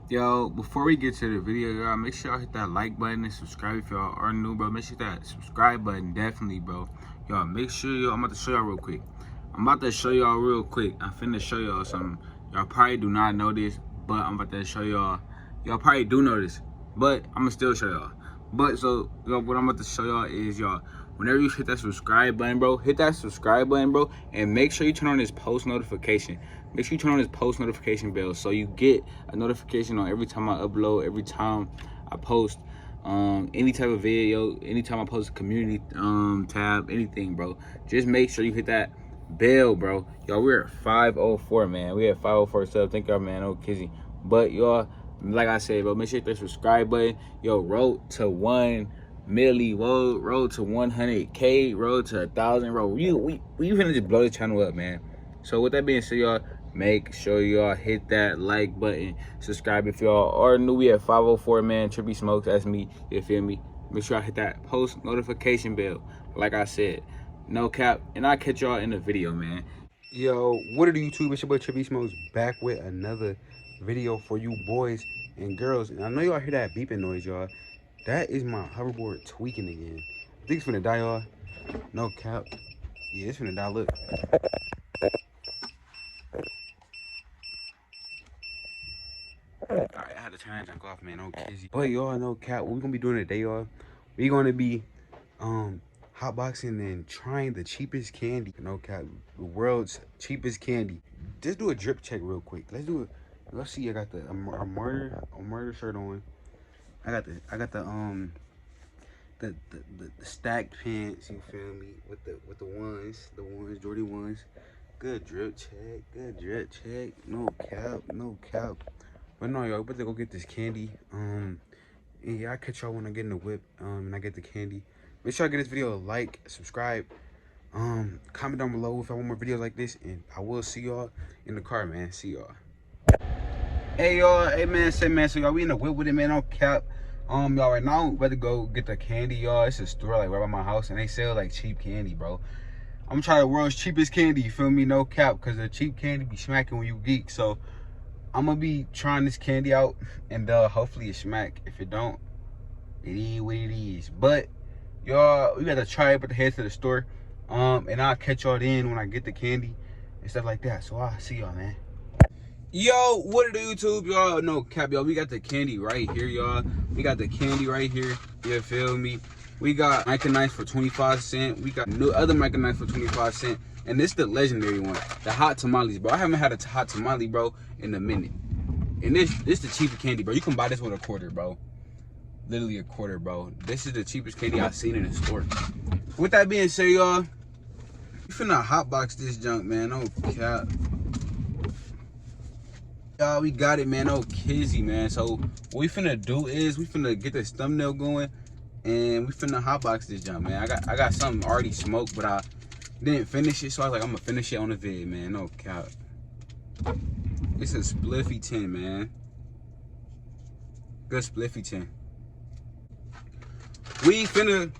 Yo, before we get to the video, y'all, make sure y'all hit that like button and subscribe if y'all are new, bro. Make sure that subscribe button, definitely, bro. Y'all, make sure y'all, I'm about to show y'all real quick. I'm finna show y'all something. Y'all probably do not know this, but I'm about to show y'all. Y'all probably do know this, but I'm gonna still show y'all. But so, yo, what I'm about to show y'all is, y'all, whenever you hit that subscribe button, bro, hit that subscribe button, bro, and make sure you turn on this post notification. Make sure you turn on this post notification bell so you get a notification on every time I upload, every time I post any type of video, anytime I post a community tab, anything, bro. Just make sure you hit that bell, bro. Y'all, we're at 504, man. We at 504 subs. Thank y'all, man. Oh, kizzy. But y'all, like I said, bro, make sure you hit that subscribe button. Yo, road to 1 milli, road to 100K, road to 1,000, bro. We finna just blow the channel up, man. So with that being said, y'all, make sure y'all hit that like button, subscribe if y'all are new. We at 504, man. Trippy Smokes, that's me, you feel me? Make sure y'all hit that post notification bell, like I said, no cap, and I'll catch y'all in the video, man. Yo, what are the YouTube? It's your boy Trippy Smokes back with another video for you boys and girls. And I know y'all hear that beeping noise, y'all. That is my hoverboard tweaking again. I think it's finna die, y'all. No cap. Yeah, it's finna die. Look. Alright, I had to turn that junk off, man. No kizzy. But y'all, no cap. What we gonna be doing today, y'all? We gonna be hotboxing and trying the cheapest candy. No cap. The world's cheapest candy. Just do a drip check real quick. Let's do it. Let's see. I got the a murder shirt on. I got the stacked pants. You feel me? With the ones, Jordy ones. Good drip check. Good drip check. No cap. No cap. But no, y'all, about to go get this candy. And yeah, I'll catch y'all when I get in the whip. And I get the candy. Make sure I give this video a like, subscribe. Comment down below if I want more videos like this, and I will see y'all in the car, man. See y'all. Hey y'all, hey man, so y'all, we in the whip with it, man. On cap. Y'all, right now I'm about to go get the candy, y'all. It's a store like right by my house, and they sell like cheap candy, bro. I'm trying the world's cheapest candy, you feel me? No cap, because the cheap candy be smacking when you geek. So I'm gonna be trying this candy out, and hopefully it smack. If it don't, it is what it is. But y'all, we gotta try it, but to head to the store. And I'll catch y'all then when I get the candy and stuff like that. So I'll see y'all, man. Yo, what it do, YouTube, y'all? No cap, y'all. We got the candy right here, y'all. We got the candy right here. You feel me? We got Micah Knife for 25 cents. We got new other Micah Knife for 25 cents. And this is the legendary one, the hot tamales, bro. I haven't had a hot tamale, bro, in a minute. And this the cheapest candy, bro. You can buy this with a quarter, bro. Literally a quarter, bro. This is the cheapest candy I've seen in the store. With that being said, y'all, we finna hotbox this junk, man. No cap. Y'all, we got it, man. Oh, kizzy, man. So what we finna do is we finna get this thumbnail going, and we finna hotbox this junk, man. I got something already smoked, but I didn't finish it, so I was like, I'm gonna finish it on the vid, man. No cap. It's a spliffy 10, man. Good spliffy 10. We finna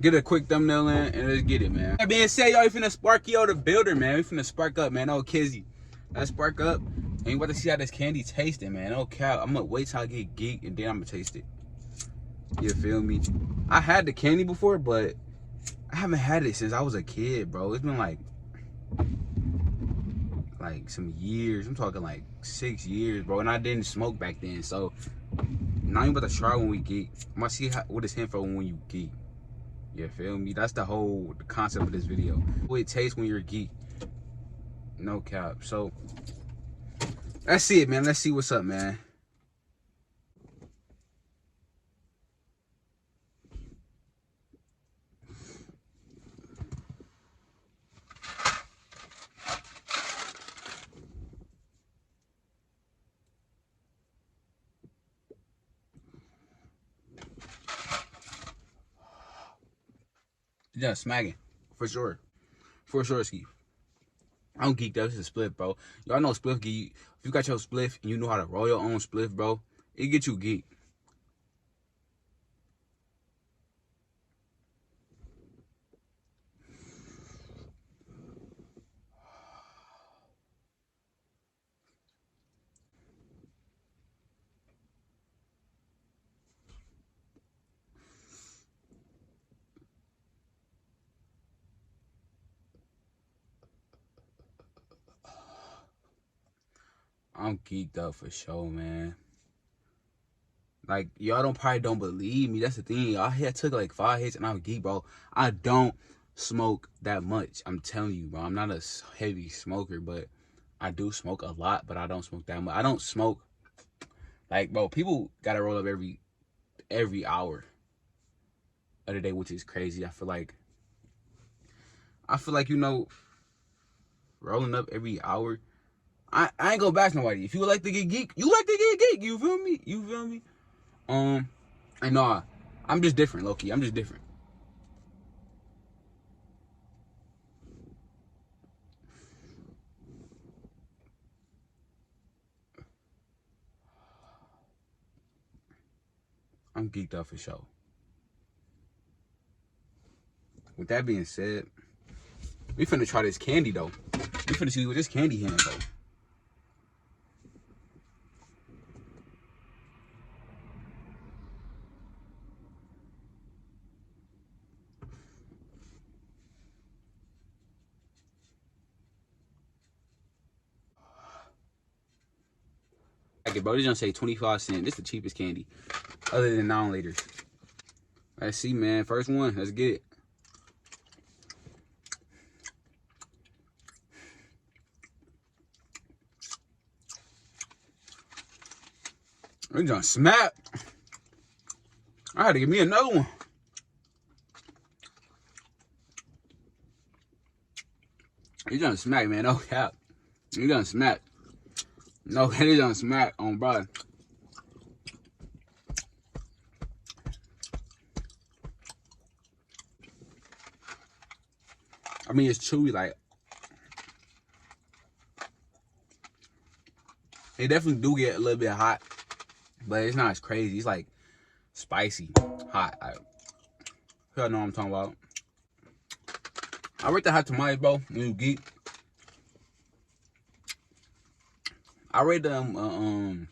get a quick thumbnail in and let's get it, man. That being said, y'all, we finna spark yo the builder, man. We finna spark up, man. Oh, kizzy. Let's spark up. And you about to see how this candy tasting, man. Oh, cow. I'm gonna wait till I get geek and then I'm gonna taste it. You feel me? I had the candy before, but I haven't had it since I was a kid, bro. It's been like some years. I'm talking like 6 years, bro. And I didn't smoke back then. So now I'm about to try when we geek. I'm gonna see what it's in for when you geek. You feel me? That's the whole concept of this video. What it tastes when you're geek. No cap. So let's see it, man. Let's see what's up, man. Yeah, smacking. For sure. For sure, Ski. I don't geek though. This is a spliff, bro. Y'all know spliff geek. If you got your spliff and you know how to roll your own spliff, bro, it get you geek. I'm geeked up for sure, man. Like, y'all probably don't believe me. That's the thing. I took like 5 hits and I'm geek, bro. I don't smoke that much. I'm telling you, bro. I'm not a heavy smoker, but I do smoke a lot, but I don't smoke that much. I don't smoke. Like, bro, people gotta roll up every hour of the day, which is crazy. I feel like, you know, rolling up every hour. I ain't gonna bash nobody. If you like to get geek, you like to get geek. You feel me? You feel me? And I'm just different, low-key. I'm just different. I'm geeked up for sure. With that being said, we finna try this candy though. We finna see what this candy hand though. Like it, bro. This don't say 25 cents. This the cheapest candy, other than non-laters. Let's see, man. First one. Let's get it. This done smack. I had to give me another one. You done smack, man. No cap. You done smack. No, it done smack on bro. I mean, it's chewy, like. It definitely do get a little bit hot, but it's not as crazy. It's like spicy, hot. Y'all know what I'm talking about. I rate the hot tamales, bro. When you geek, I rate them.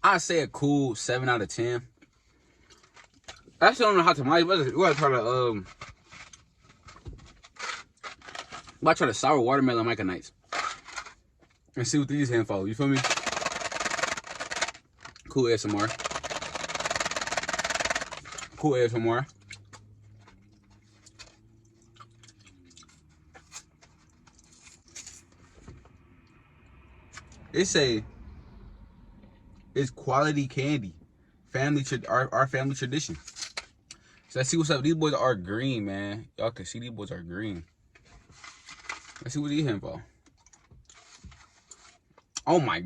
I say a cool 7 out of 10. That's on the hot tamales. We gotta try to I try the sour watermelon Micanites and see what these hand for. You feel me? Cool ASMR. Cool ASMR. It's quality candy. Our family tradition. So let's see what's up. These boys are green, man. Y'all can see these boys are green. Let's see what these hand for. Oh my,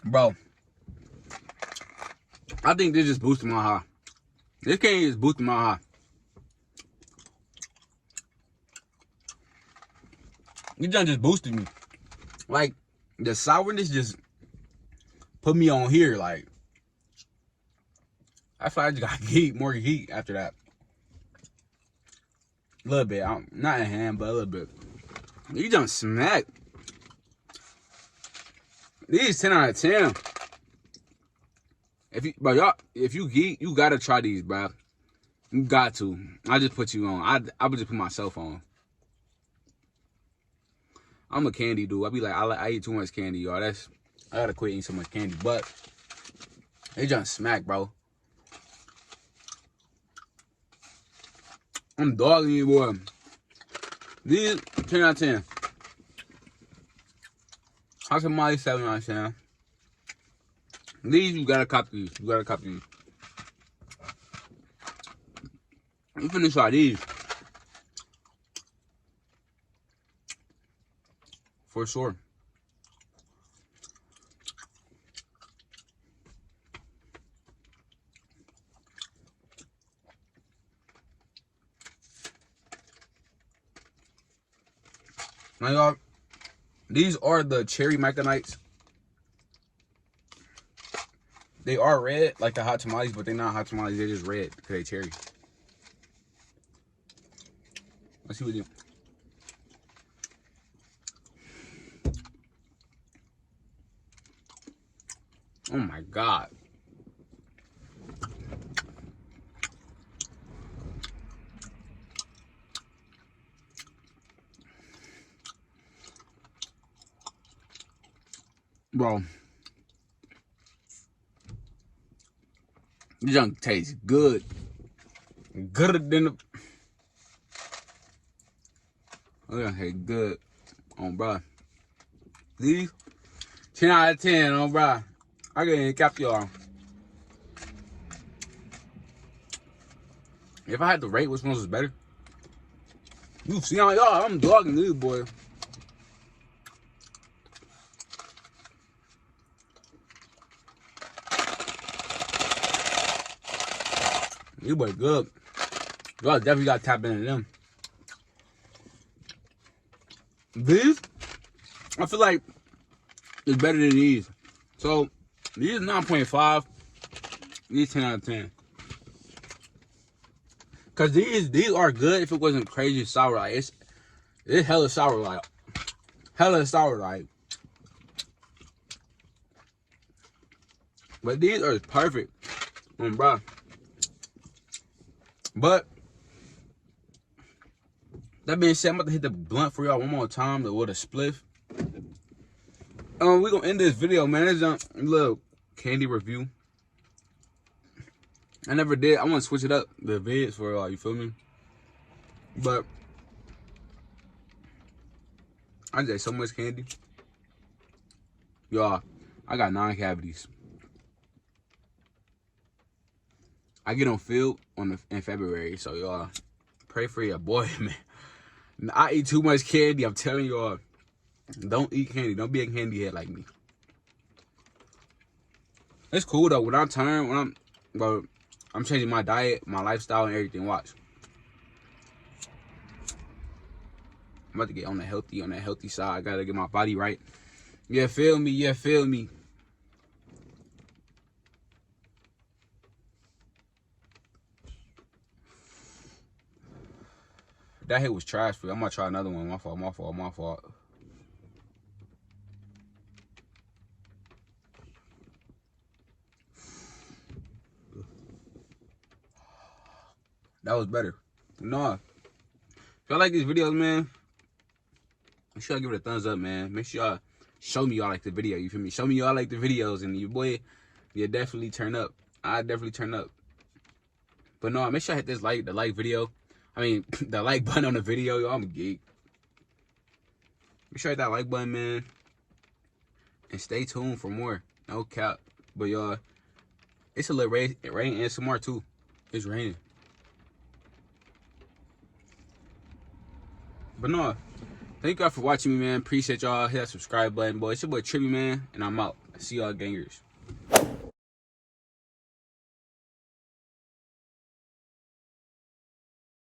bro. I think this just boosted my high. This candy is boosting my high. You done just boosted me. Like, the sourness just put me on here. Like, I feel like I just got more heat after that. A little bit. Not a hand, but a little bit. You done smack. These 10 out of 10. If you geek, you gotta try these, bro. You got to. I just put you on. I would just put myself on. I'm a candy dude. I be like, I eat too much candy, y'all. I gotta quit eating so much candy. But they just smack, bro. I'm dogging you, boy. These 10 out of 10. Hot tamale 7 out of 10. These you gotta copy these. You gotta copy these. You finna try these. For sure. Now, y'all, these are the cherry Micanites. They are red, like the hot tamales, but they're not hot tamales. They're just red because they cherry. Let's see what you do. Oh my God. Bro, this junk tastes good. Gooder than the... Oh, yeah, hey, good. On, bro. These 10 out of 10, on, bro. I can't cap y'all. If I had to rate which one was better, you see how y'all, I'm dogging these, boy. You boy good. Y'all definitely got to tap into them. These, I feel like it's better than these. So these 9.5, these 10 out of 10. Cause these are good if it wasn't crazy sour. Like it's hella sour, like hella sour, like. But these are perfect, bro. But that being said, I'm about to hit the blunt for y'all one more time with a spliff. We gonna end this video, man. It's a little candy review. I never did. I want to switch it up, the vids for y'all. You feel me? But I just ate so much candy, y'all. I got 9 cavities. I get on field in February, so y'all pray for your boy, man. I eat too much candy. I'm telling y'all, don't eat candy. Don't be a candy head like me. It's cool though. When I'm changing my diet, my lifestyle, and everything. Watch. I'm about to get on the healthy side. I gotta get my body right. Yeah, feel me? Yeah, feel me? That hit was trash for you. I'm gonna try another one. My fault. That was better. No. If y'all like these videos, man, make sure y'all give it a thumbs up, man. Make sure y'all show me y'all like the video. You feel me? Show me y'all like the videos, and your boy, you definitely turn up. I definitely turn up. But no, make sure I hit this the like video. I mean, the like button on the video. Yo, I'm a geek. Make sure I hit that like button, man. And stay tuned for more. No cap. But y'all, it's a little rain and some more too. It's raining. But no, thank y'all for watching me, man. Appreciate y'all. Hit that subscribe button, boy. It's your boy Trippy, man. And I'm out. See y'all gangers.